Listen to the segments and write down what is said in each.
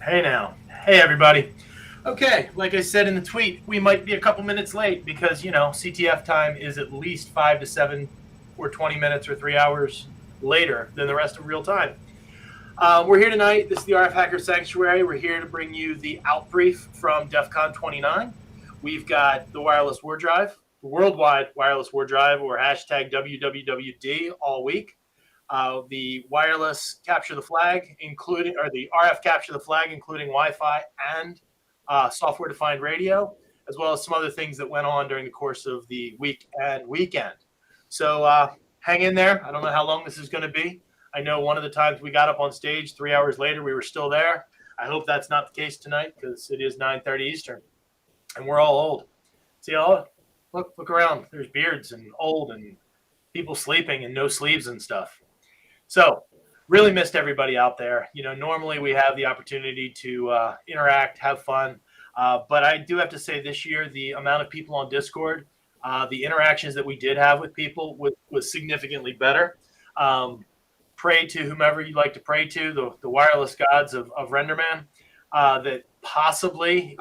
Hey now. Hey everybody. Okay, like I said in the tweet, we might be a couple minutes late because, CTF time is at least 5 to 7 or 20 minutes or 3 hours later than the rest of real time. We're here tonight. This is the RF Hacker Sanctuary. We're here to bring you the Outbrief from DEF CON 29. We've got the wireless Wardrive, the worldwide wireless Wardrive, or hashtag WWWD all week. The wireless capture the flag, including, or the RF capture the flag, including Wi-Fi and software-defined radio, as well as some other things that went on during the course of the week and weekend. So hang in there. I don't know how long this is going to be. I know one of the times we got up on stage, 3 hours later, we were still there. I hope that's not the case tonight because it is 9:30 Eastern, and we're all old. See, look around. There's beards and old and people sleeping and no sleeves and stuff. So really missed everybody out there. Normally we have the opportunity to interact, have fun. But I do have to say this year, the amount of people on Discord, the interactions that we did have with people was significantly better. Pray to whomever you'd like to pray to, the wireless gods of Renderman, that possibly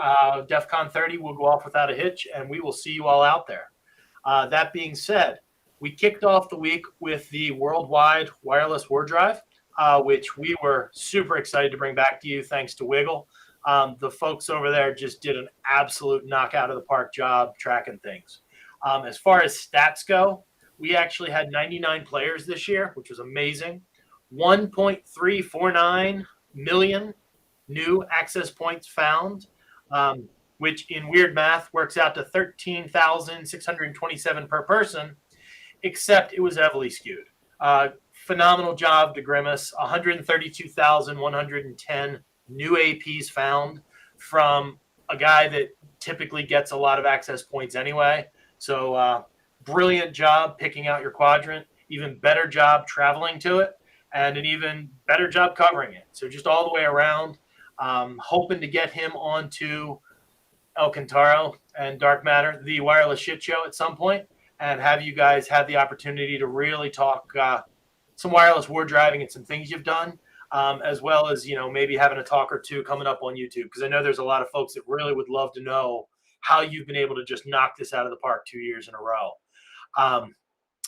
DEF CON 30 will go off without a hitch, and we will see you all out there. That being said, we kicked off the week with the worldwide wireless Wardrive, which we were super excited to bring back to you thanks to Wiggle. The folks over there just did an absolute knockout of the park job tracking things. As far as stats go, we actually had 99 players this year, which was amazing. 1.349 million new access points found, which in weird math works out to 13,627 per person, except it was heavily skewed. Phenomenal job to Grimace. 132,110 new APs found from a guy that typically gets a lot of access points anyway. So brilliant job picking out your quadrant, even better job traveling to it, and an even better job covering it. So just all the way around, hoping to get him onto El Cantaro and Dark Matter, the wireless shit show at some point, and have you guys had the opportunity to really talk some wireless ward driving and some things you've done, as well as, maybe having a talk or two coming up on YouTube, because I know there's a lot of folks that really would love to know how you've been able to just knock this out of the park 2 years in a row.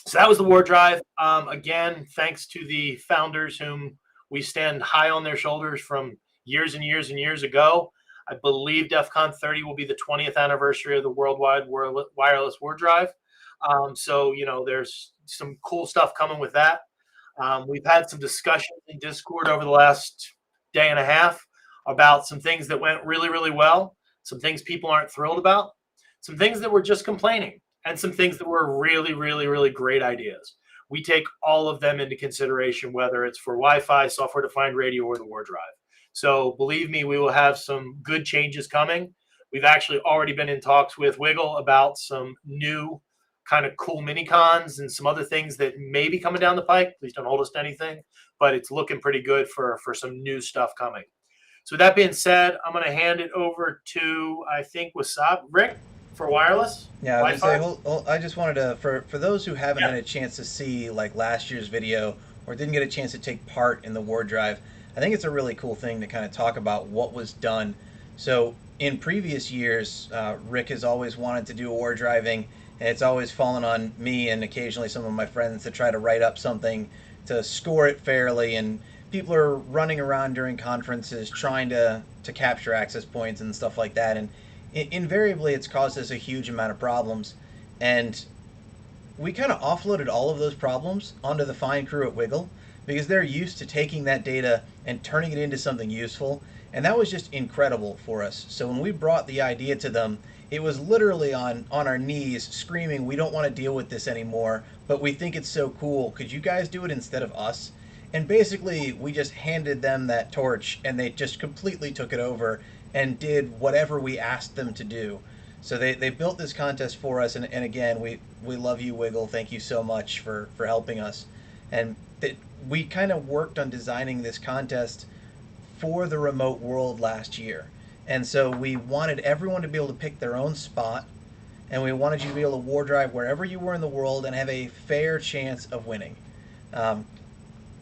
So that was the Wardrive. Again, thanks to the founders whom we stand high on their shoulders from years and years and years ago. I believe DEF CON 30 will be the 20th anniversary of the worldwide wireless Wardrive. So, there's some cool stuff coming with that. We've had some discussions in Discord over the last day and a half about some things that went really, really well, some things people aren't thrilled about, some things that were just complaining, and some things that were really, really, really great ideas. We take all of them into consideration, whether it's for Wi-Fi, software-defined radio, or the Wardrive. So believe me, we will have some good changes coming. We've actually already been in talks with Wiggle about some new kind of cool mini cons and some other things that may be coming down the pike. Please don't hold us to anything, but it's looking pretty good for some new stuff coming. So with that being said, I'm going to hand it over to, I think, Rick for wireless. Yeah, I was gonna say, I just wanted to, for those who haven't Yeah. had a chance to see like last year's video or didn't get a chance to take part in the Ward Drive, I think it's a really cool thing to kind of talk about what was done. So in previous years, Rick has always wanted to do Ward driving, and it's always fallen on me and occasionally some of my friends to try to write up something to score it fairly. And people are running around during conferences trying to capture access points and stuff like that, and invariably it's caused us a huge amount of problems. And we kind of offloaded all of those problems onto the fine crew at Wiggle because they're used to taking that data and turning it into something useful, and that was just incredible for us. So when we brought the idea to them, it was literally on our knees screaming, we don't want to deal with this anymore, but we think it's so cool, could you guys do it instead of us? And basically we just handed them that torch and they just completely took it over and did whatever we asked them to do. So they built this contest for us, and again, we love you, Wiggle. Thank you so much for helping us. And we kind of worked on designing this contest for the remote world last year. And so we wanted everyone to be able to pick their own spot, and we wanted you to be able to war drive wherever you were in the world and have a fair chance of winning.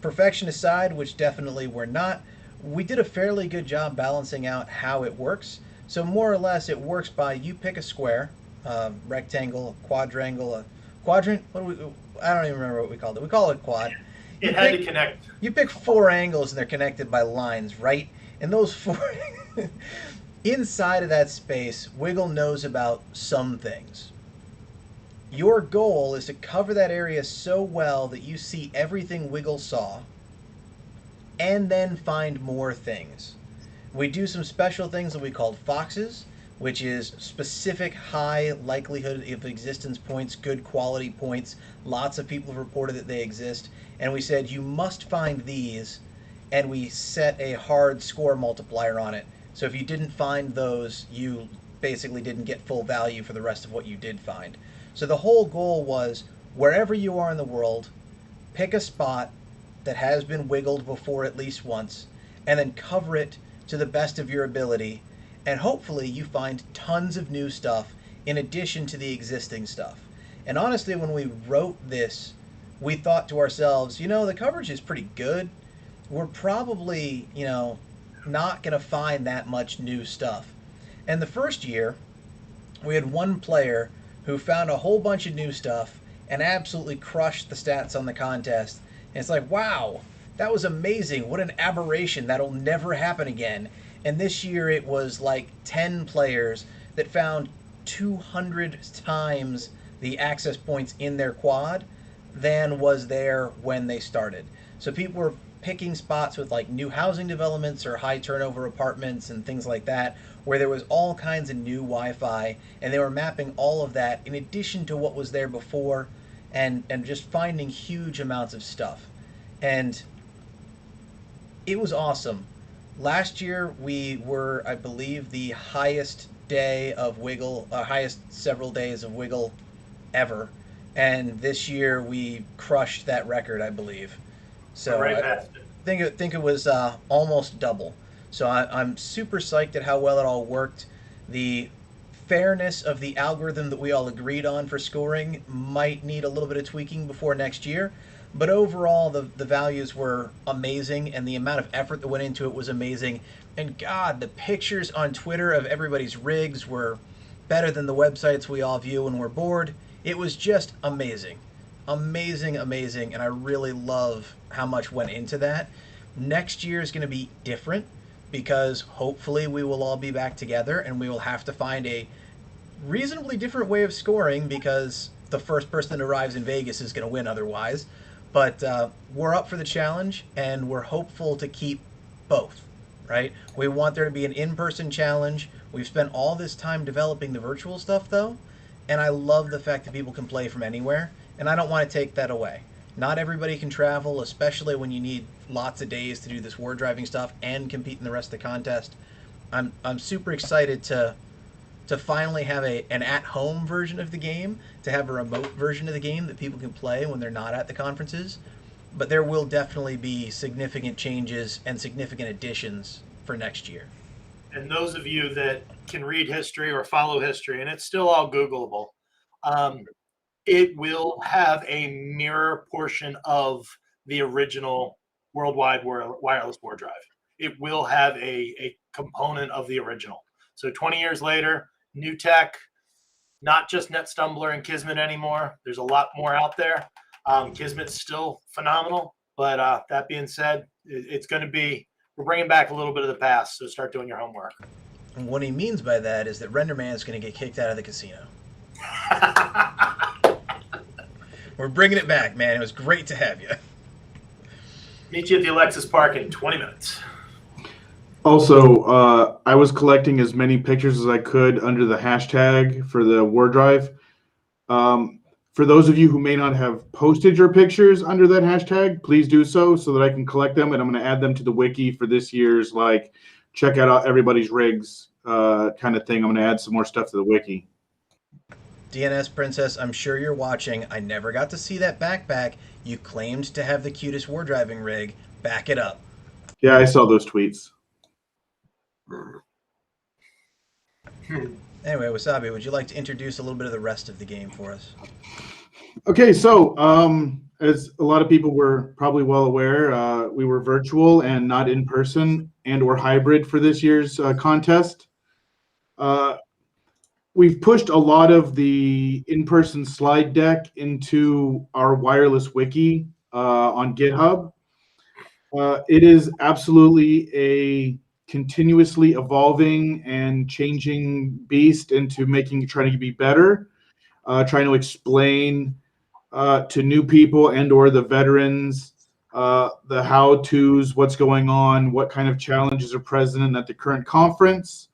Perfection aside, which definitely we're not, we did a fairly good job balancing out how it works. So more or less, it works by you pick a square, rectangle, a quadrangle, a quadrant. What do we? I don't even remember what we called it. We call it quad. You It had pick to connect. you pick four angles and they're connected by lines, right? And those four inside of that space, Wiggle knows about some things. Your goal is to cover that area so well that you see everything Wiggle saw and then find more things. We do some special things that we called foxes, which is specific high likelihood of existence points, good quality points. Lots of people have reported that they exist. And we said you must find these, and we set a hard score multiplier on it. So if you didn't find those, you basically didn't get full value for the rest of what you did find. So the whole goal was wherever you are in the world, pick a spot that has been wiggled before at least once, and then cover it to the best of your ability, and hopefully you find tons of new stuff in addition to the existing stuff. And honestly, when we wrote this, we thought to ourselves, the coverage is pretty good. We're probably, not going to find that much new stuff. And the first year, we had one player who found a whole bunch of new stuff and absolutely crushed the stats on the contest. And it's like, wow, that was amazing. What an aberration. That'll never happen again. And this year it was like 10 players that found 200 times the access points in their quad than was there when they started. So people were picking spots with like new housing developments or high turnover apartments and things like that, where there was all kinds of new Wi-Fi, and they were mapping all of that in addition to what was there before, and just finding huge amounts of stuff. And it was awesome. Last year we were, I believe, the highest day of Wiggle, highest several days of Wiggle ever, and this year we crushed that record, I believe. So Right I past it. think it was almost double. So I'm super psyched at how well it all worked. The fairness of the algorithm that we all agreed on for scoring might need a little bit of tweaking before next year. But overall, the values were amazing, and the amount of effort that went into it was amazing. And God, the pictures on Twitter of everybody's rigs were better than the websites we all view when we're bored. It was just amazing. Amazing, amazing, and I really love how much went into that. Next year is going to be different because hopefully we will all be back together and we will have to find a reasonably different way of scoring because the first person that arrives in Vegas is going to win otherwise. But we're up for the challenge and we're hopeful to keep both, right? We want there to be an in-person challenge. We've spent all this time developing the virtual stuff though, and I love the fact that people can play from anywhere, and I don't want to take that away. Not everybody can travel, especially when you need lots of days to do this war driving stuff and compete in the rest of the contest. I'm super excited to finally have an at-home version of the game, to have a remote version of the game that people can play when they're not at the conferences. But there will definitely be significant changes and significant additions for next year. And those of you that can read history or follow history, and it's still all Googleable, it will have a mirror portion of the original worldwide wireless Wardrive. It will have a component of the original. So 20 years later, new tech, not just NetStumbler and Kismet anymore. There's a lot more out there. Kismet's still phenomenal, but that being said, it's going to be, we're bringing back a little bit of the past, so start doing your homework. And what he means by that is that RenderMan is going to get kicked out of the casino. We're bringing it back, man. It was great to have you. Meet you at the Alexis Park in 20 minutes. Also, I was collecting as many pictures as I could under the hashtag for the Wardrive. For those of you who may not have posted your pictures under that hashtag, please do so that I can collect them, and I'm going to add them to the wiki for this year's, check out everybody's rigs kind of thing. I'm going to add some more stuff to the wiki. DNS Princess, I'm sure you're watching. I never got to see that backpack. You claimed to have the cutest war driving rig. Back it up. Yeah, I saw those tweets. Anyway, Wasabi, would you like to introduce a little bit of the rest of the game for us? Okay, so as a lot of people were probably well aware, we were virtual and not in person and or hybrid for this year's contest. We've pushed a lot of the in-person slide deck into our wireless wiki on GitHub. It is absolutely a continuously evolving and changing beast into trying to be better, trying to explain to new people and or the veterans the how-tos, what's going on, what kind of challenges are present at the current conference.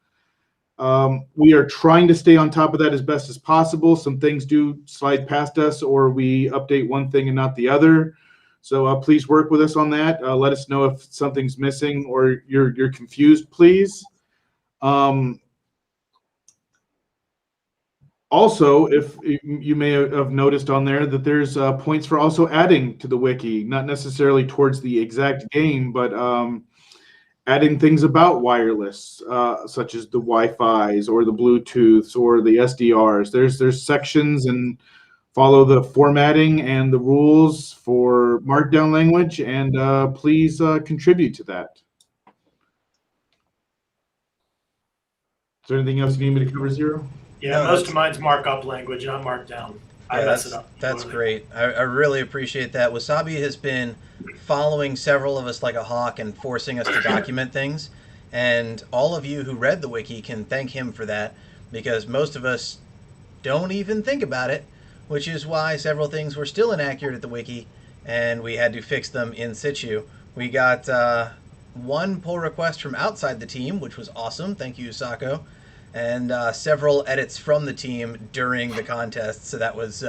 We are trying to stay on top of that as best as possible. Some things do slide past us, or we update one thing and not the other. So please work with us on that. Let us know if something's missing or you're confused, please. Also, if you may have noticed on there that there's points for also adding to the wiki, not necessarily towards the exact game, but adding things about wireless, such as the Wi-Fi's or the Bluetooths or the SDRs. There's sections, and follow the formatting and the rules for Markdown language, and please contribute to that. Is there anything else you need me to cover, Zero? Yeah, no, most of mine's markup language, not Markdown. I mess it up. That's great. I really appreciate that. Wasabi has been following several of us like a hawk and forcing us to document things. And all of you who read the wiki can thank him for that, because most of us don't even think about it, which is why several things were still inaccurate at the wiki, and we had to fix them in situ. We got one pull request from outside the team, which was awesome. Thank you, Sako. And several edits from the team during the contest, so that was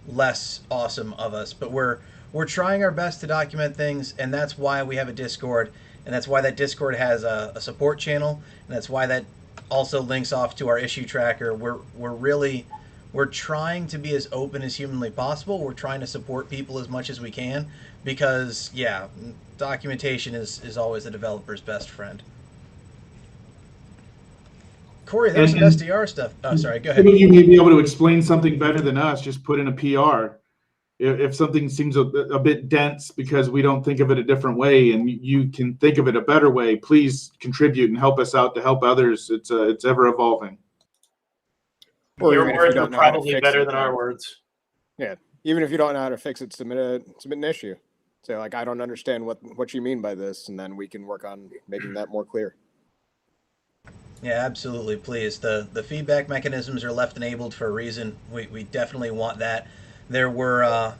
less awesome of us. But we're trying our best to document things, and that's why we have a Discord, and that's why that Discord has a support channel, and that's why that also links off to our issue tracker. We're trying to be as open as humanly possible. We're trying to support people as much as we can, because yeah, documentation is always the developer's best friend. Corey, there's some SDR stuff. Oh, sorry, go ahead. You may be able to explain something better than us. Just put in a PR. If something seems a bit dense because we don't think of it a different way, and you can think of it a better way, please contribute and help us out to help others. It's ever evolving. Your words are probably better than our words. Yeah, even if you don't know how to fix it, submit an issue. Say, like, I don't understand what you mean by this, and then we can work on making that more clear. Yeah, absolutely. Please. The feedback mechanisms are left enabled for a reason. We definitely want that. There were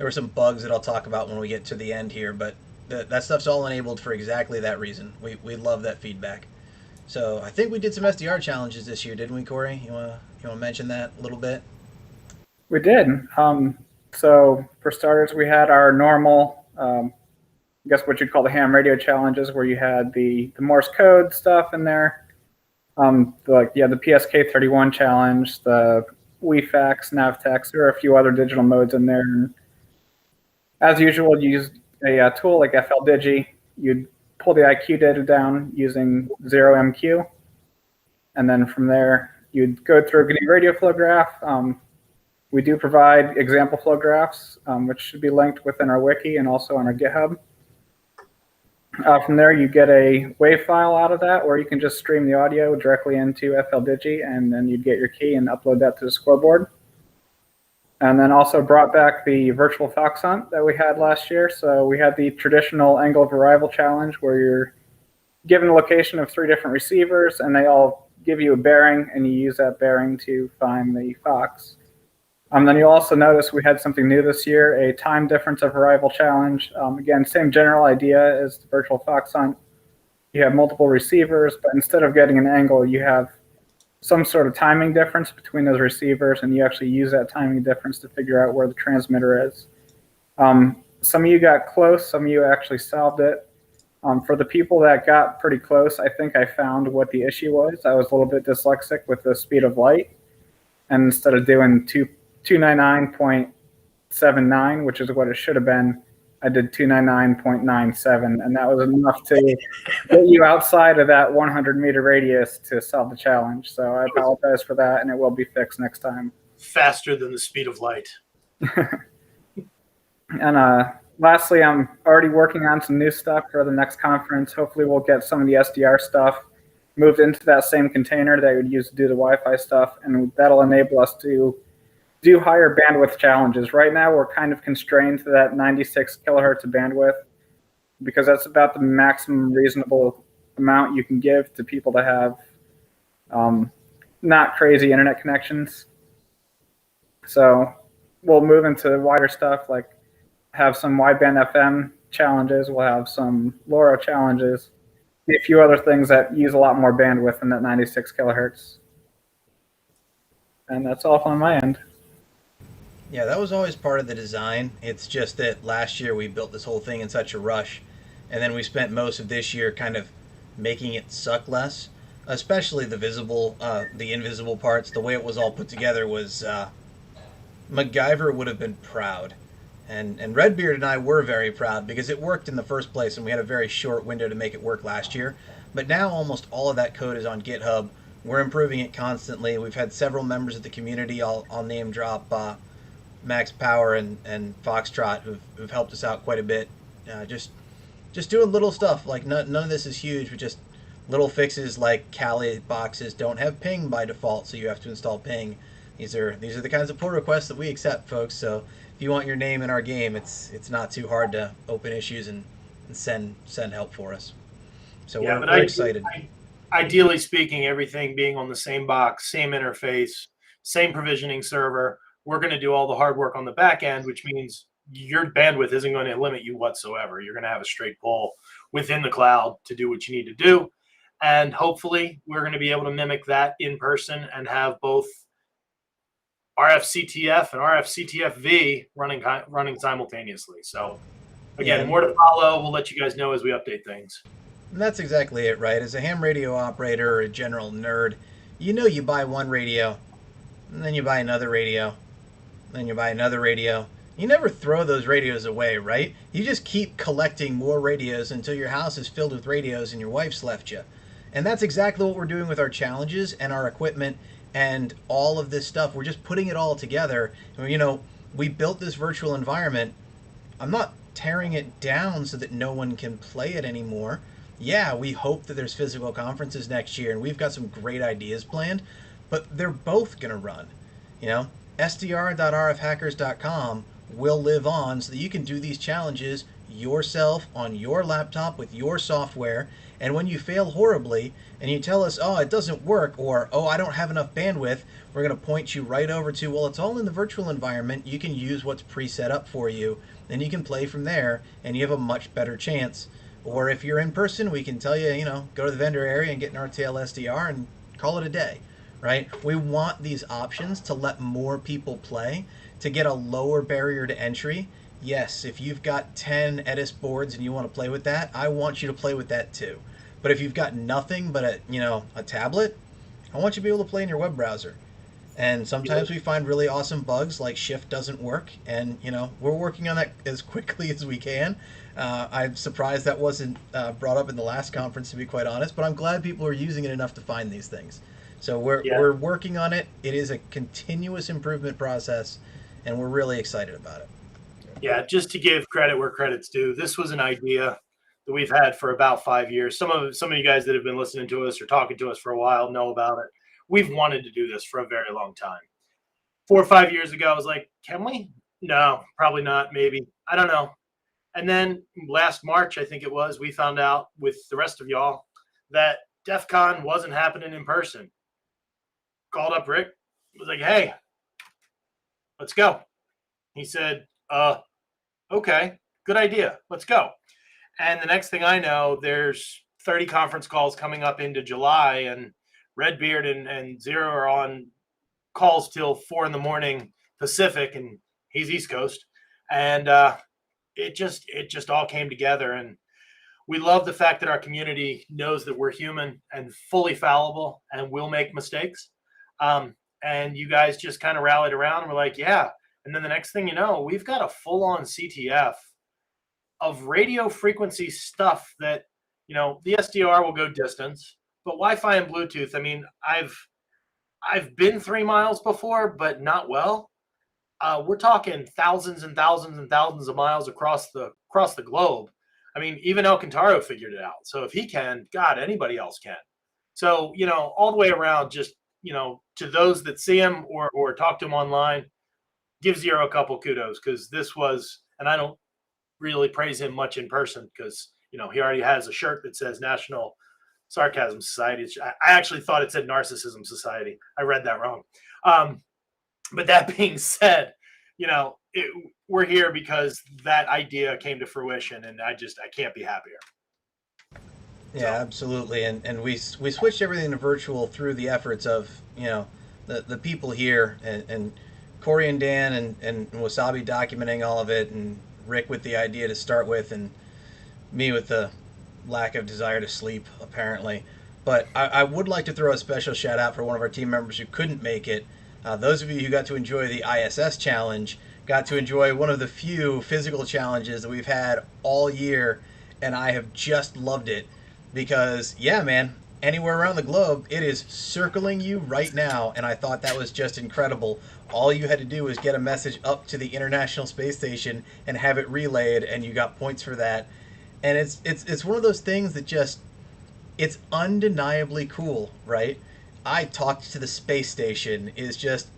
some bugs that I'll talk about when we get to the end here, but that stuff's all enabled for exactly that reason. We love that feedback. So I think we did some SDR challenges this year, didn't we, Corey? You wanna mention that a little bit? We did. So for starters, we had our normal, I guess what you'd call the ham radio challenges, where you had the Morse code stuff in there. The PSK31 challenge, the WeFax, Navtex, there are a few other digital modes in there. And as usual, you use a tool like FLDigi. You'd pull the IQ data down using 0MQ. And then from there, you'd go through getting a radio flow graph. We do provide example flow graphs, which should be linked within our wiki and also on our GitHub. From there, you get a WAV file out of that, where you can just stream the audio directly into FLDigi, and then you'd get your key and upload that to the scoreboard. And then also brought back the virtual fox hunt that we had last year. So we had the traditional angle of arrival challenge, where you're given a location of 3 different receivers, and they all give you a bearing, and you use that bearing to find the fox. Then you'll also notice we had something new this year, a time difference of arrival challenge. Again, same general idea as the virtual fox hunt. You have multiple receivers, but instead of getting an angle, you have some sort of timing difference between those receivers, and you actually use that timing difference to figure out where the transmitter is. Some of you got close, some of you actually solved it. For the people that got pretty close, I think I found what the issue was. I was a little bit dyslexic with the speed of light, and instead of doing 299.79, which is what it should have been, I did 299.97, and that was enough to get you outside of that 100-meter radius to solve the challenge. So I apologize for that, and it will be fixed next time. Faster than the speed of light. And lastly, I'm already working on some new stuff for the next conference. Hopefully we'll get some of the SDR stuff moved into that same container that I would use to do the Wi-Fi stuff, and that'll enable us to do higher bandwidth challenges. Right now, we're kind of constrained to that 96 kilohertz of bandwidth because that's about the maximum reasonable amount you can give to people to have not crazy internet connections. So we'll move into wider stuff, like have some wideband FM challenges. We'll have some LoRa challenges, a few other things that use a lot more bandwidth than that 96 kilohertz. And that's all on my end. Yeah, that was always part of the design. It's just that last year we built this whole thing in such a rush, and then we spent most of this year kind of making it suck less, especially the invisible parts. The way it was all put together was MacGyver would have been proud. And Redbeard and I were very proud because it worked in the first place, and we had a very short window to make it work last year. But now almost all of that code is on GitHub. We're improving it constantly. We've had several members of the community. I'll name drop Max Power and Foxtrot who've helped us out quite a bit. Just doing little stuff. Like none of this is huge, but just little fixes like Kali boxes don't have ping by default, so you have to install ping. These are the kinds of pull requests that we accept, folks. So if you want your name in our game, it's not too hard to open issues and send help for us. So Yeah, we're but excited. Ideally speaking, everything being on the same box, same interface, same provisioning server, we're going to do all the hard work on the back end, which means your bandwidth isn't going to limit you whatsoever. You're going to have a straight pull within the cloud to do what you need to do. And hopefully we're going to be able to mimic that in person and have both RFCTF and RFCTF-V running simultaneously. So again, more to follow. We'll let you guys know as we update things. And that's exactly it, right? As a ham radio operator or a general nerd, you buy one radio, and then you buy another radio, and then you buy another radio. You never throw those radios away, right? You just keep collecting more radios until your house is filled with radios and your wife's left you. And that's exactly what we're doing with our challenges and our equipment and all of this stuff. We're just putting it all together. We built this virtual environment. I'm not tearing it down so that no one can play it anymore. Yeah, we hope that there's physical conferences next year, and we've got some great ideas planned, but they're both going to run. SDR.rfhackers.com will live on so that you can do these challenges yourself on your laptop with your software. And when you fail horribly and you tell us, oh, it doesn't work, or, oh, I don't have enough bandwidth, we're going to point you right over to, well, it's all in the virtual environment. You can use what's pre-set up for you, and you can play from there, and you have a much better chance. Or if you're in person, we can tell you, go to the vendor area and get an RTL SDR and call it a day, right? We want these options to let more people play, to get a lower barrier to entry. Yes, if you've got 10 Edis boards and you want to play with that, I want you to play with that too. But if you've got nothing but a tablet, I want you to be able to play in your web browser. And sometimes we find really awesome bugs like Shift doesn't work, and we're working on that as quickly as we can. I'm surprised that wasn't brought up in the last conference, to be quite honest, but I'm glad people are using it enough to find these things. So we're working on it. It is a continuous improvement process, and we're really excited about it. Yeah, just to give credit where credit's due, this was an idea that we've had for about 5 years. Some of you guys that have been listening to us or talking to us for a while know about it. We've wanted to do this for a very long time. 4 or 5 years ago, I was like, can we? No, probably not. Maybe. I don't know. And then last March, I think it was, we found out with the rest of y'all that DEF CON wasn't happening in person. Called up Rick, was like, hey, let's go. He said, okay, good idea. Let's go. And the next thing I know, there's 30 conference calls coming up into July, and Redbeard and Zero are on calls till 4 a.m. Pacific, and he's East Coast. And it just all came together. And we love the fact that our community knows that we're human and fully fallible and will make mistakes. And you guys just kind of rallied around and we're like, yeah. And then the next thing you know, we've got a full-on CTF of radio frequency stuff that, the SDR will go distance, but Wi-Fi and Bluetooth, I mean, I've been 3 miles before, but not well. we're talking thousands and thousands and thousands of miles across the globe. I mean, even Alcantara figured it out. So if he can, God, anybody else can. So, you know, all the way around, just, you know, to those that see him or talk to him online, give Zero a couple kudos, because this was, and I don't really praise him much in person because, you know, he already has a shirt that says National Sarcasm Society. I actually thought it said Narcissism Society. I read that wrong. But that being said, you know, we're here because that idea came to fruition, and I can't be happier. Yeah, absolutely. And we switched everything to virtual through the efforts of, you know, the people here, and Corey and Dan and Wasabi documenting all of it, and Rick with the idea to start with, and me with the lack of desire to sleep, apparently. But I would like to throw a special shout out for one of our team members who couldn't make it. Those of you who got to enjoy the ISS challenge got to enjoy one of the few physical challenges that we've had all year, and I have just loved it because, yeah, man, anywhere around the globe, it is circling you right now, and I thought that was just incredible. All you had to do was get a message up to the International Space Station and have it relayed, and you got points for that. And it's one of those things that just, it's undeniably cool, right? I talked to the space station is just,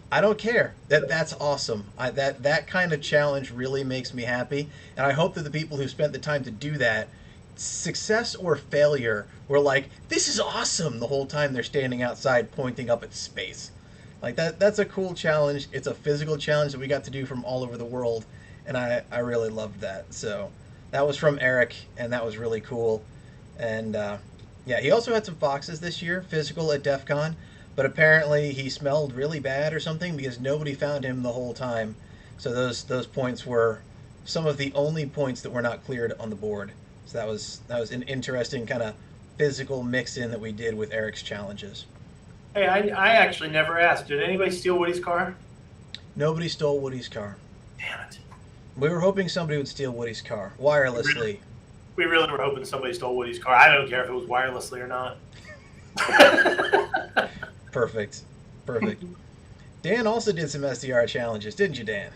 I don't care. That's awesome. That kind of challenge really makes me happy, and I hope that the people who spent the time to do that, success or failure, were like, this is awesome the whole time they're standing outside pointing up at space. Like that's a cool challenge. It's a physical challenge that we got to do from all over the world, and I really loved that. So that was from Eric, and that was really cool. And yeah, he also had some foxes this year, physical at DEF CON, but apparently he smelled really bad or something because nobody found him the whole time. So those points were some of the only points that were not cleared on the board. So that was an interesting kind of physical mix-in that we did with Eric's challenges. Hey, I actually never asked. Did anybody steal Woody's car? Nobody stole Woody's car. Damn it. We were hoping somebody would steal Woody's car wirelessly. We really were hoping somebody stole Woody's car. I don't care if it was wirelessly or not. Perfect. Dan also did some SDR challenges, didn't you, Dan?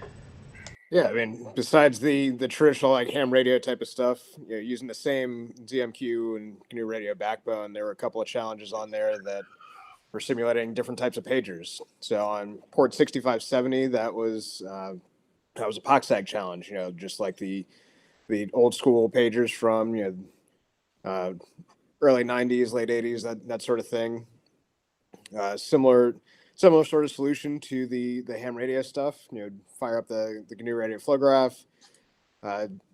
Yeah, I mean, besides the traditional like ham radio type of stuff, you know, using the same ZMQ and GNU radio backbone, there were a couple of challenges on there that were simulating different types of pagers. So on port 6570, that was a POXAG challenge. You know, just like the old school pagers from early 90s, late 80s, that sort of thing. Similar sort of solution to the ham radio stuff. You know, fire up the GNU radio flow graph.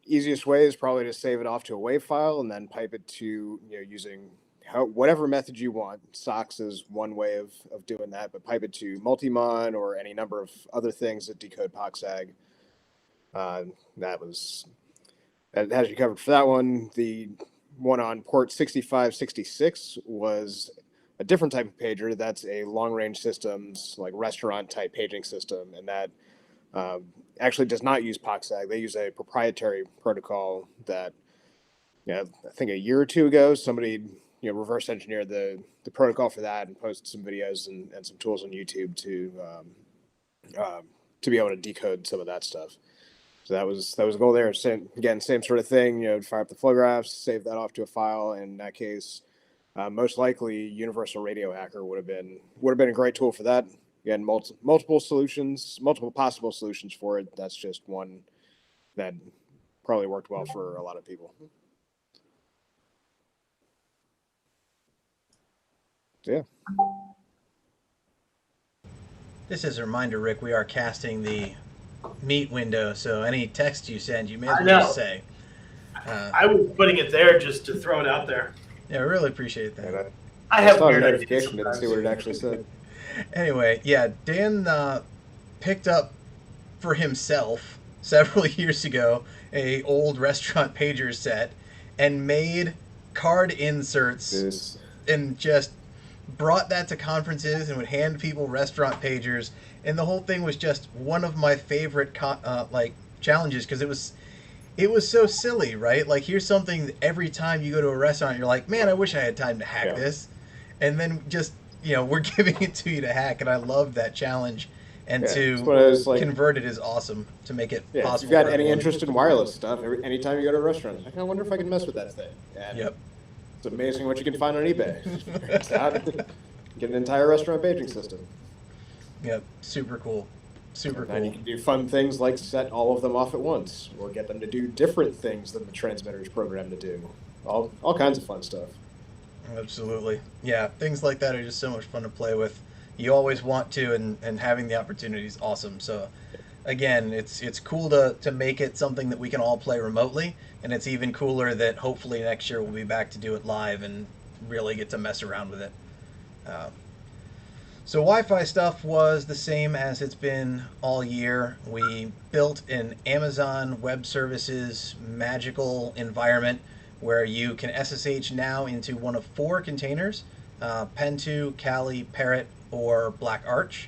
Easiest way is probably to save it off to a WAV file and then pipe it to, using whatever method you want. SOX is one way of doing that, but pipe it to Multimon or any number of other things that decode POXAG. That has you covered for that one. The one on port 6566 was a different type of pager. That's a long-range systems, like restaurant-type paging system, and that actually does not use POXAG. They use a proprietary protocol that, I think a year or two ago, somebody reverse engineered the protocol for that and posted some videos and some tools on YouTube to be able to decode some of that stuff. So that was the goal there. Same sort of thing. Fire up the flow graphs, save that off to a file. And in that case, most likely, Universal Radio Hacker would have been a great tool for that. Again, multiple solutions, multiple possible solutions for it. That's just one that probably worked well for a lot of people. So, yeah. Just as a reminder, Rick, we are casting the meet window, so any text you send, you may as well just say. I was putting it there just to throw it out there. Yeah, I really appreciate that. I have saw weird a notification, didn't see what it actually said. Anyway, yeah, Dan picked up for himself several years ago a old restaurant pager set and made card inserts and just brought that to conferences and would hand people restaurant pagers, and the whole thing was just one of my favorite challenges because it was so silly, right? Like, here's something that every time you go to a restaurant, you're like, man, I wish I had time to hack this. And then just, we're giving it to you to hack. And I loved that challenge. and Yeah, to it's one of those, like, convert it is awesome to make it yeah, if possible. you've got for any everyone. interest in wireless stuff, anytime you go to a restaurant, I kind of wonder if I can mess with that thing. And Yep. it's amazing what you can find on eBay. Turns out, get an entire restaurant paging system. Yep. Super cool. Super And then you cool. can do fun things like set all of them off at once, or get them to do different things than the transmitter is programmed to do. All kinds of fun stuff. Absolutely. Yeah, things like that are just so much fun to play with. You always want to, and having the opportunity is awesome. So, again, it's cool to make it something that we can all play remotely, and it's even cooler that hopefully next year we'll be back to do it live and really get to mess around with it. So Wi-Fi stuff was the same as it's been all year. We built an Amazon Web Services magical environment where you can SSH now into one of 4 containers, Pen2, Kali, Parrot, or Black Arch.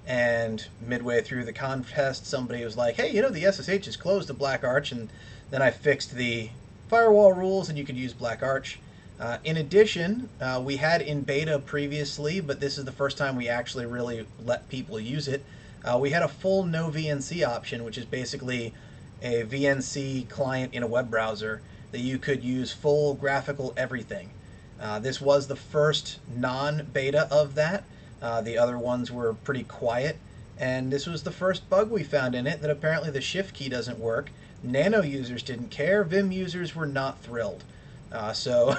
And midway through the contest, somebody was like, hey, the SSH is closed to Black Arch, and then I fixed the firewall rules and you could use Black Arch. In addition, we had in beta previously, but this is the first time we actually really let people use it. We had a full no VNC option, which is basically a VNC client in a web browser that you could use full graphical everything. This was the first non-beta of that. The other ones were pretty quiet, and this was the first bug we found in it, that apparently the shift key doesn't work. Nano users didn't care. Vim users were not thrilled. So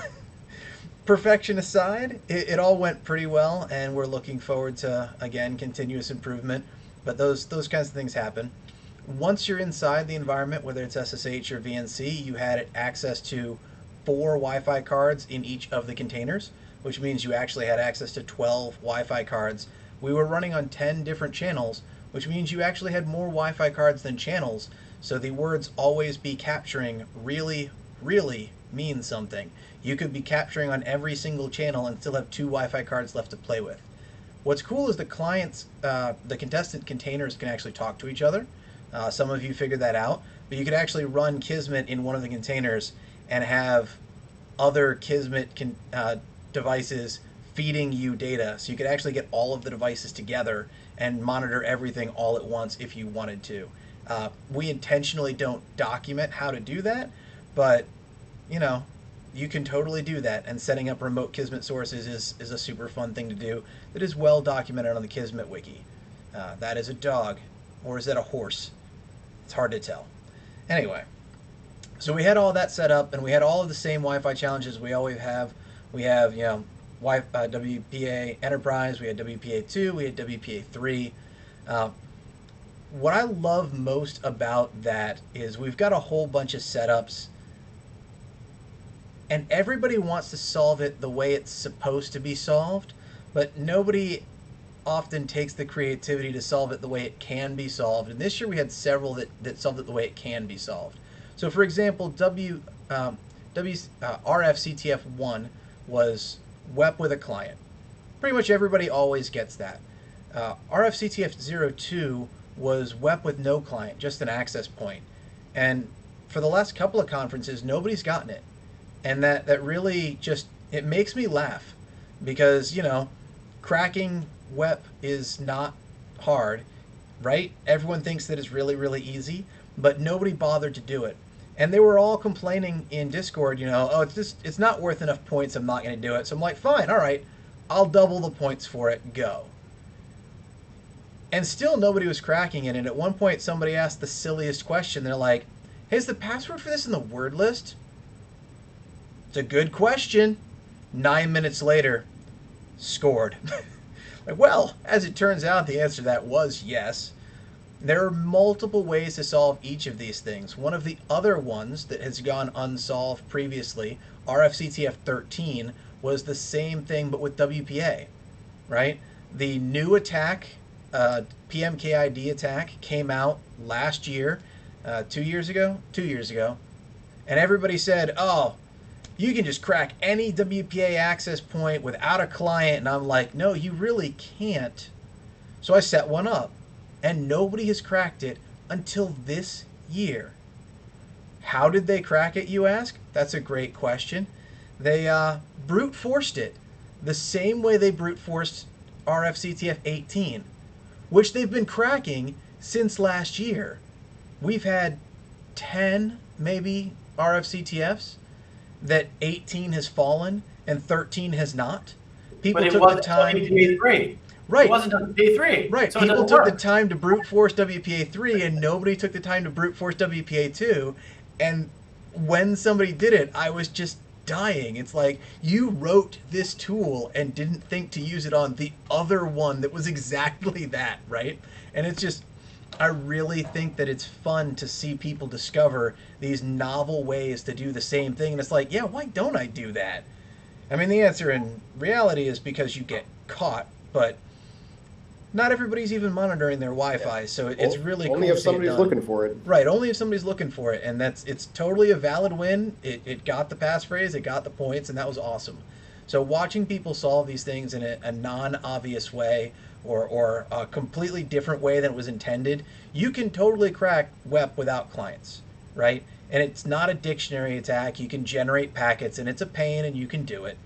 perfection aside, it all went pretty well, and we're looking forward to, again, continuous improvement. But those kinds of things happen. Once you're inside the environment, whether it's SSH or VNC, you had access to 4 Wi-Fi cards in each of the containers, which means you actually had access to 12 Wi-Fi cards. We were running on 10 different channels, which means you actually had more Wi-Fi cards than channels. So the words always be capturing really, really mean something. You could be capturing on every single channel and still have 2 Wi-Fi cards left to play with. What's cool is the clients, the contestant containers can actually talk to each other. Some of you figured that out, but you could actually run Kismet in one of the containers and have other Kismet devices feeding you data. So you could actually get all of the devices together and monitor everything all at once if you wanted to. We intentionally don't document how to do that, but you can totally do that, and setting up remote Kismet sources is a super fun thing to do that is well documented on the Kismet wiki. That is a dog, or is that a horse? It's hard to tell. Anyway, so we had all that set up, and we had all of the same Wi-Fi challenges we always have. We have, WPA Enterprise, we had WPA2, we had WPA3. What I love most about that is we've got a whole bunch of setups, and everybody wants to solve it the way it's supposed to be solved, but nobody often takes the creativity to solve it the way it can be solved. And this year we had several that solved it the way it can be solved. So for example, RFCTF1 was WEP with a client. Pretty much everybody always gets that. RFCTF02 was WEP with no client, just an access point. And for the last couple of conferences, nobody's gotten it. And that really just, it makes me laugh, because, cracking WEP is not hard, right? Everyone thinks that it's really, really easy, but nobody bothered to do it. And they were all complaining in Discord, oh, it's not worth enough points, I'm not going to do it. So I'm like, fine, all right, I'll double the points for it, go. And still nobody was cracking it. And at one point somebody asked the silliest question. They're like, hey, is the password for this in the word list? It's a good question. 9 minutes later, scored. Well, as it turns out, the answer to that was yes. There are multiple ways to solve each of these things. One of the other ones that has gone unsolved previously, RFCTF 13, was the same thing but with WPA, right? The new attack, PMKID attack, came out last year, 2 years ago, and everybody said, oh, you can just crack any WPA access point without a client. And I'm like, no, you really can't. So I set one up, and nobody has cracked it until this year. How did they crack it, you ask? That's a great question. They brute forced it the same way they brute forced RFCTF 18. which they've been cracking since last year. We've had 10 maybe RFCTFs that 18 has fallen and 13 has not. People But it took wasn't the time. WPA3. Right. It wasn't WPA3. Right. So it People doesn't took work. the time to brute force WPA3 and nobody took the time to brute force WPA2. And when somebody did it, I was just dying. It's like, you wrote this tool and didn't think to use it on the other one that was exactly that, right? And it's just, I really think that it's fun to see people discover these novel ways to do the same thing. And it's like, yeah, why don't I do that? I mean, the answer in reality is because you get caught, but not everybody's even monitoring their Wi-Fi, so it's really cool. Only if somebody's looking for it. Right, only if somebody's looking for it, and it's totally a valid win. It got the passphrase, it got the points, and that was awesome. So watching people solve these things in a non-obvious way or a completely different way than it was intended, you can totally crack WEP without clients, right? And it's not a dictionary attack. You can generate packets, and it's a pain, and you can do it.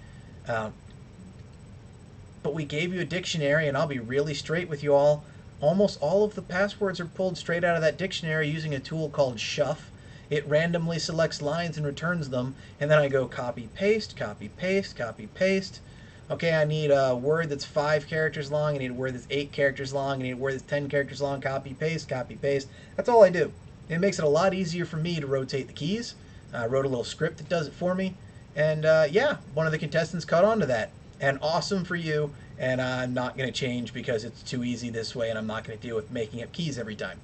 But we gave you a dictionary, and I'll be really straight with you all. Almost all of the passwords are pulled straight out of that dictionary using a tool called Shuff. It randomly selects lines and returns them, and then I go copy, paste, copy, paste, copy, paste. Okay, I need a word that's 5 characters long, I need a word that's 8 characters long, I need a word that's 10 characters long, copy, paste, copy, paste. That's all I do. It makes it a lot easier for me to rotate the keys. I wrote a little script that does it for me, and yeah, one of the contestants caught on to that. And awesome for you, and I'm not going to change because it's too easy this way, and I'm not going to deal with making up keys every time.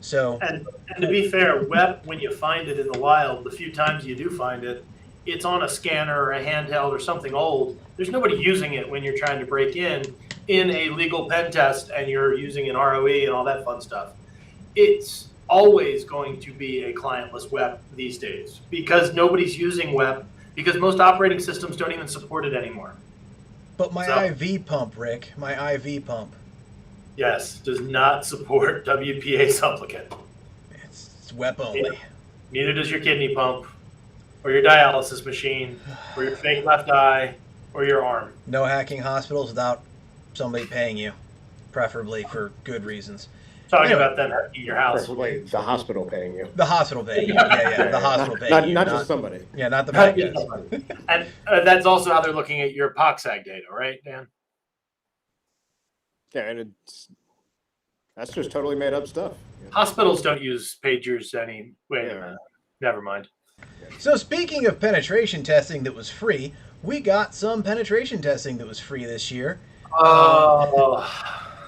So, and to be fair, WEP, when you find it in the wild, the few times you do find it, it's on a scanner or a handheld or something old. There's nobody using it when you're trying to break in a legal pen test and you're using an ROE and all that fun stuff. It's always going to be a clientless WEP these days because nobody's using WEP because most operating systems don't even support it anymore. but my IV pump, Rick, my IV pump. Yes, does not support WPA supplicant. It's WEP only. Neither does your kidney pump, or your dialysis machine, or your fake left eye, or your arm. No hacking hospitals without somebody paying you, preferably for good reasons. Talking about them hacking your house. Preferably the hospital paying you. The hospital paying you. Yeah, the hospital paying you. Not just somebody. Yeah, not the bad guys. And that's also how they're looking at your POCSAG data, right, Dan? Yeah, and that's just totally made up stuff. Hospitals don't use pagers any. Wait a Yeah. minute. Never mind. So speaking of penetration testing that was free, we got some penetration testing that was free this year.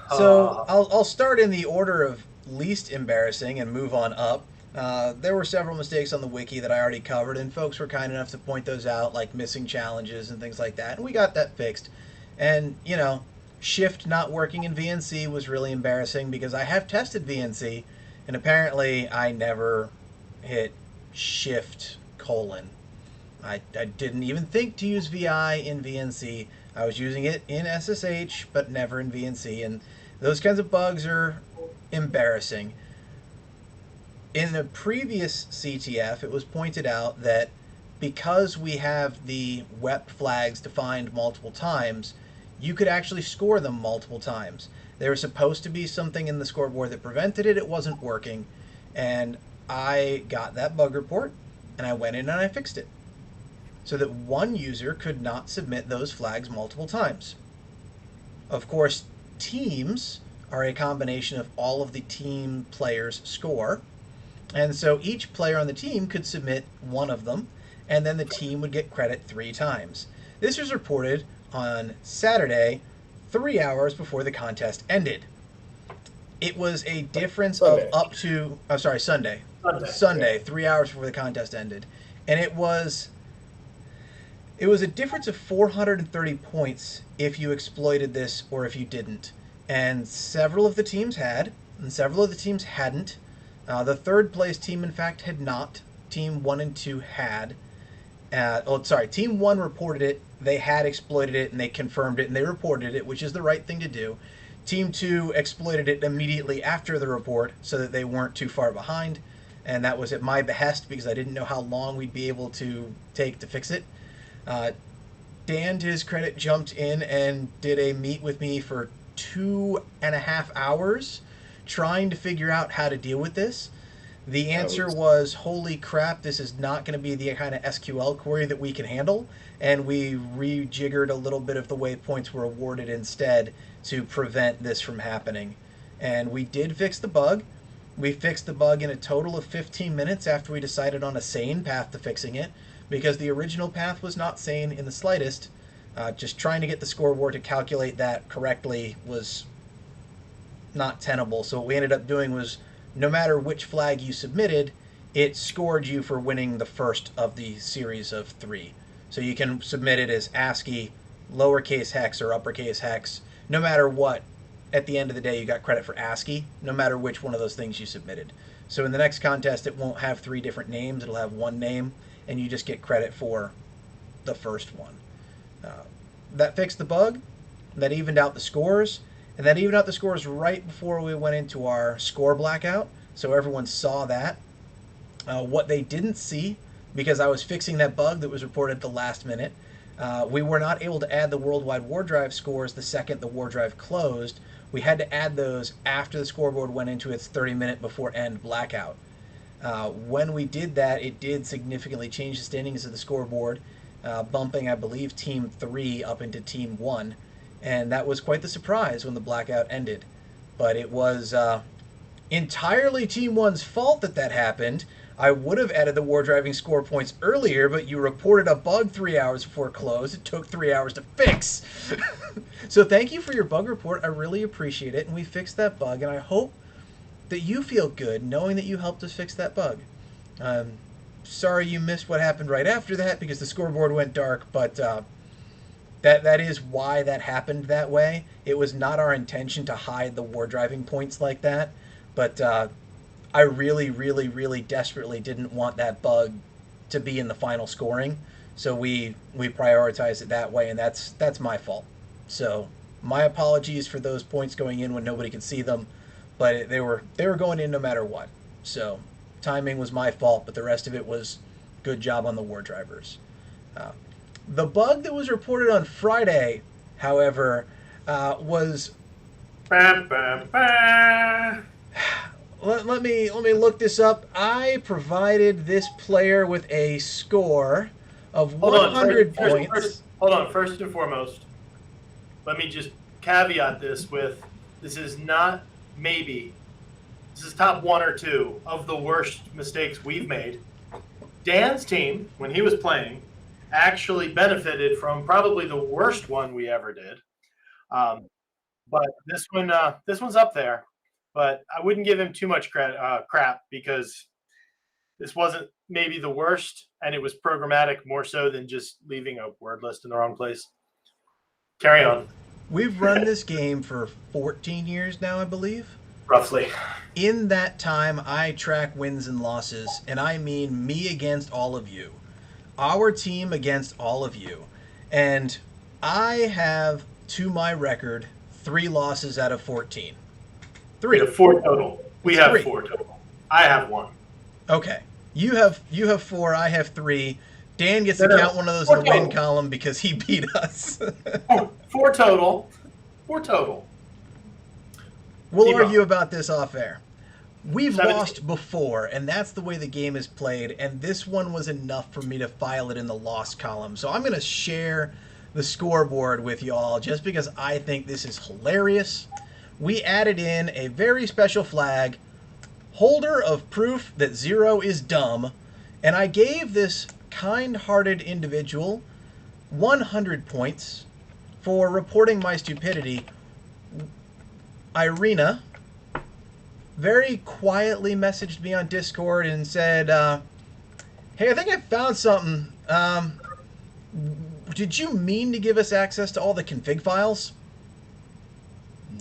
So I'll start in the order of least embarrassing and move on up. There were several mistakes on the wiki that I already covered, and folks were kind enough to point those out, like missing challenges and things like that, and we got that fixed. And, you know, shift not working in VNC was really embarrassing because I have tested VNC, and apparently I never hit shift : I didn't even think to use VI in VNC. I was using it in SSH, but never in VNC, and those kinds of bugs are embarrassing. In the previous CTF, it was pointed out that because we have the WEP flags defined multiple times, you could actually score them multiple times. There was supposed to be something in the scoreboard that prevented it. It wasn't working, and I got that bug report, and I went in and I fixed it so that one user could not submit those flags multiple times. Of course, teams are a combination of all of the team players' score, and so each player on the team could submit one of them, and then the team would get credit 3 times. This was reported on Saturday, 3 hours before the contest ended. It was a difference of up to, Sunday. Sunday, 3 hours before the contest ended. And it was a difference of 430 points if you exploited this or if you didn't. And several of the teams had, and several of the teams hadn't. The third place team, in fact, had not. Team 1 and 2 had. Team 1 reported it, they had exploited it, and they confirmed it, and they reported it, which is the right thing to do. Team 2 exploited it immediately after the report so that they weren't too far behind, and that was at my behest because I didn't know how long we'd be able to take to fix it. Dan, to his credit, jumped in and did a meet with me for 2.5 hours trying to figure out how to deal with this. The answer was, holy crap, this is not going to be the kind of SQL query that we can handle. And we rejiggered a little bit of the way points were awarded instead to prevent this from happening. And we did fix the bug. We fixed the bug in a total of 15 minutes after we decided on a sane path to fixing it, because the original path was not sane in the slightest. Just trying to get the scoreboard to calculate that correctly was not tenable. So what we ended up doing was, no matter which flag you submitted, it scored you for winning the first of the series of 3. So you can submit it as ASCII, lowercase hex, or uppercase hex. No matter what, at the end of the day, you got credit for ASCII, no matter which one of those things you submitted. So in the next contest, it won't have 3 different names. It'll have one name, and you just get credit for the first one. That fixed the bug. That evened out the scores. And that evened out the scores right before we went into our score blackout, so everyone saw that. What they didn't see, because I was fixing that bug that was reported at the last minute, we were not able to add the worldwide Wardrive scores the second the Wardrive closed. We had to add those after the scoreboard went into its 30-minute before end blackout. When we did that, it did significantly change the standings of the scoreboard, bumping, I believe, Team 3 up into Team 1. And that was quite the surprise when the blackout ended. But it was entirely Team 1's fault that happened. I would have added the war driving score points earlier, but you reported a bug 3 hours before close. It took 3 hours to fix. So thank you for your bug report. I really appreciate it. And we fixed that bug. And I hope that you feel good knowing that you helped us fix that bug. Sorry you missed what happened right after that because the scoreboard went dark, but that is why that happened that way. It was not our intention to hide the war driving points like that, but I really, really, really desperately didn't want that bug to be in the final scoring, so we prioritized it that way, and that's my fault. So my apologies for those points going in when nobody could see them, but they were going in no matter what. So timing was my fault, but the rest of it was good job on the war drivers. The bug that was reported on Friday, however, was. Bam, bam, bam. Let me look this up. I provided this player with a score of 100 points. Hold on. First and foremost, let me just caveat this with: this is not maybe. This is top 1 or 2 of the worst mistakes we've made. Dan's team, when he was playing, actually benefited from probably the worst one we ever did. But this one's up there. But I wouldn't give him too much crap because this wasn't maybe the worst, and it was programmatic more so than just leaving a word list in the wrong place. Carry on. We've run this game for 14 years now, I believe. Roughly. In that time, I track wins and losses, and I mean me against all of you. Our team against all of you. And I have, to my record, 3 losses out of 14. 3. We have 4 total. We have 3. 4 total. I have 1. Okay. You have 4, I have 3. Dan gets to count one of those in the win column because he beat us. 4 total. 4 total. We'll argue about this off air. We've 17. lost before, and that's the way the game is played, and this one was enough for me to file it in the loss column. So I'm going to share the scoreboard with y'all just because I think this is hilarious. We added in a very special flag, holder of proof that 0 is dumb, and I gave this kind-hearted individual 100 points for reporting my stupidity. Irina very quietly messaged me on Discord and said, hey, I think I found something. Did you mean to give us access to all the config files?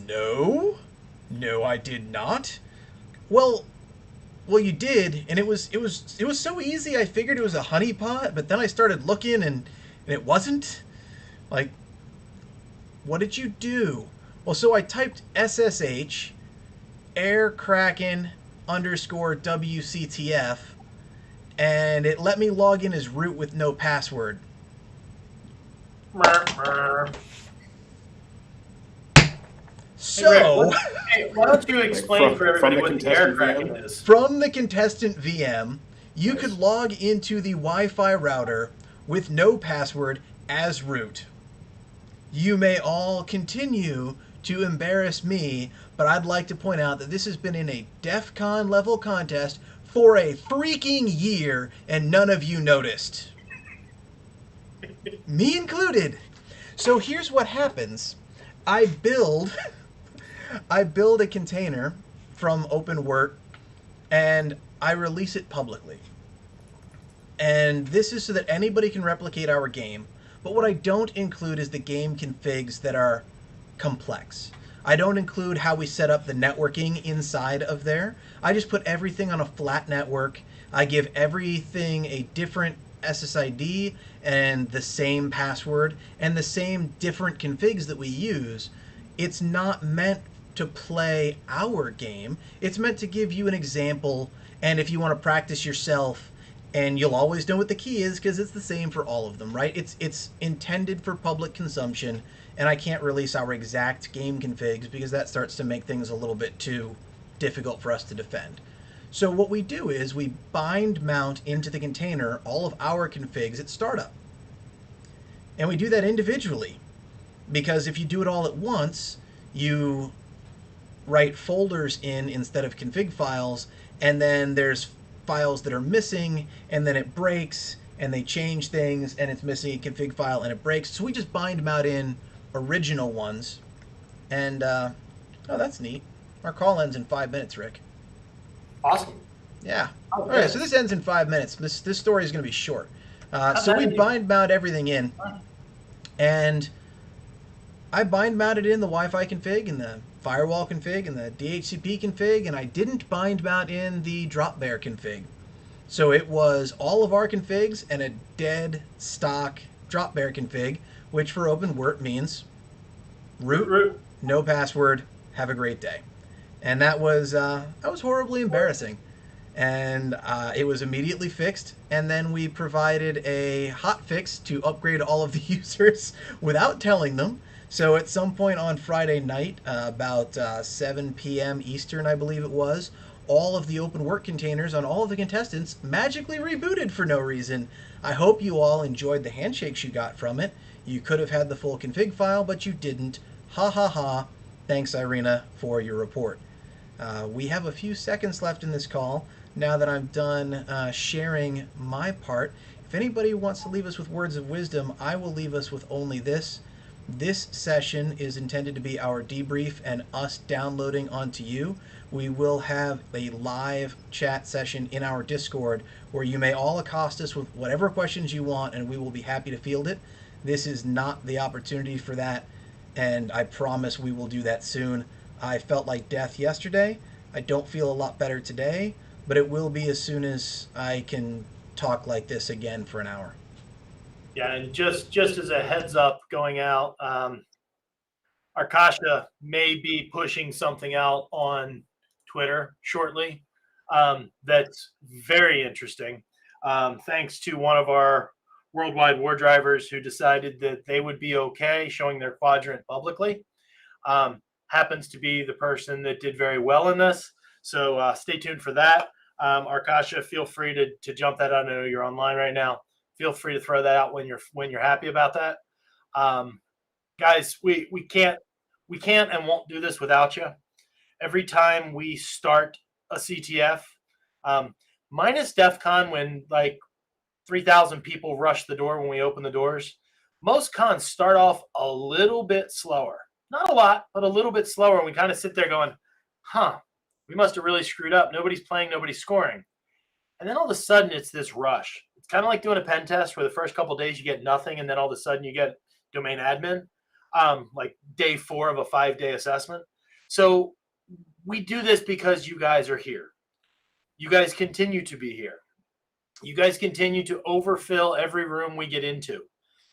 No, I did not. Well, you did, and it was so easy. I figured it was a honeypot, but then I started looking, and it wasn't. Like, what did you do? Well, so I typed SSH airkraken _ WCTF, and it let me log in as root with no password. So, Why don't you explain From- for everybody from the what the air contestant cracking VM? is? from the contestant VM, you Nice. could log into the Wi-Fi router with no password as root. You may all continue to embarrass me, but I'd like to point out that this has been in a DEF CON level contest for a freaking year, and none of you noticed. Me included. So here's what happens. I build a container from OpenWrt, and I release it publicly. And this is so that anybody can replicate our game. But what I don't include is the game configs that are complex. I don't include how we set up the networking inside of there. I just put everything on a flat network. I give everything a different SSID and the same password and the same different configs that we use. It's not meant to play our game. It's meant to give you an example, and if you want to practice yourself, and you'll always know what the key is because it's the same for all of them, right? It's intended for public consumption, and I can't release our exact game configs because that starts to make things a little bit too difficult for us to defend. So what we do is we bind mount into the container all of our configs at startup. And we do that individually because if you do it all at once, you write folders in instead of config files, and then there's files that are missing, and then it breaks, and they change things, and it's missing a config file, and it breaks. So we just bind them out in original ones, and oh, that's neat. Our call ends in 5 minutes, Rick. Awesome. Yeah. Oh, All right, yes. so this ends in 5 minutes. This story is going to be short. So that we in? bind mount everything in, and I bind mounted in the Wi-Fi config and the firewall config and the DHCP config, and I didn't bind mount in the Dropbear config. So it was all of our configs and a dead stock Dropbear config, which for OpenWrt means root, no password, have a great day. And that was horribly embarrassing. And it was immediately fixed, and then we provided a hot fix to upgrade all of the users without telling them. So at some point on Friday night, about 7 p.m. Eastern, I believe it was, all of the OpenWrt containers on all of the contestants magically rebooted for no reason. I hope you all enjoyed the handshakes you got from it. You could have had the full config file, but you didn't. Ha ha ha. Thanks, Irina, for your report. We have a few seconds left in this call. Now that I'm done sharing my part, if anybody wants to leave us with words of wisdom, I will leave us with only this. This session is intended to be our debrief and us downloading onto you. We will have a live chat session in our Discord where you may all accost us with whatever questions you want, and we will be happy to field it. This is not the opportunity for that, and I promise we will do that soon. I felt like death yesterday. I don't feel a lot better today, but it will be as soon as I can talk like this again for an hour. Yeah, and just as a heads up going out, Arkasha may be pushing something out on Twitter shortly. That's very interesting. Thanks to one of our worldwide war drivers who decided that they would be okay showing their quadrant publicly. Happens to be the person that did very well in this. So stay tuned for that. Arkasha, feel free to jump that out. I know you're online right now. Feel free to throw that out when you're happy about that. Guys, we can't and won't do this without you. Every time we start a CTF, minus DEF CON when like 3,000 people rush the door when we open the doors, most cons start off a little bit slower. Not a lot, but a little bit slower. And we kind of sit there going, we must have really screwed up. Nobody's playing, nobody's scoring. And then all of a sudden it's this rush. It's kind of like doing a pen test where the first couple of days you get nothing, and then all of a sudden you get domain admin, like day 4 of a 5-day assessment. So we do this because you guys are here. You guys continue to be here. You guys continue to overfill every room we get into.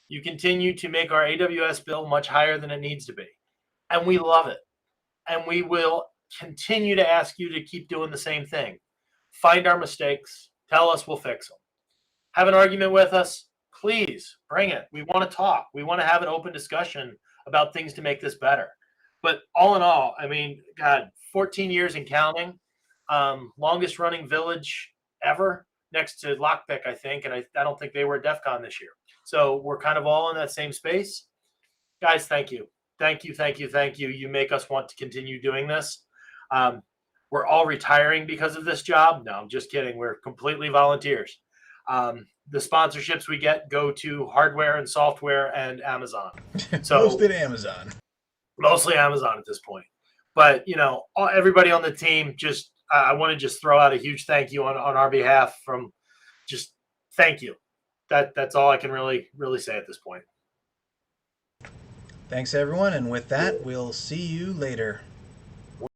You continue to make our AWS bill much higher than it needs to be. And we love it. And we will continue to ask you to keep doing the same thing. Find our mistakes. Tell us, we'll fix them. Have an argument with us. Please bring it. We want to talk. We want to have an open discussion about things to make this better. But all in all, I mean, God, 14 years and counting, longest running village ever, next to Lockpick, I think, and I don't think they were at DEF CON this year. So we're kind of all in that same space. Guys, thank you. Thank you, thank you, thank you. You make us want to continue doing this. We're all retiring because of this job. No, I'm just kidding. We're completely volunteers. The sponsorships we get go to hardware and software and Amazon. So Posted Amazon. Mostly Amazon at this point. But, you know, everybody on the team, just I want to just throw out a huge thank you on our behalf from just thank you. That's all I can really say at this point. Thanks, everyone. And with that, we'll see you later.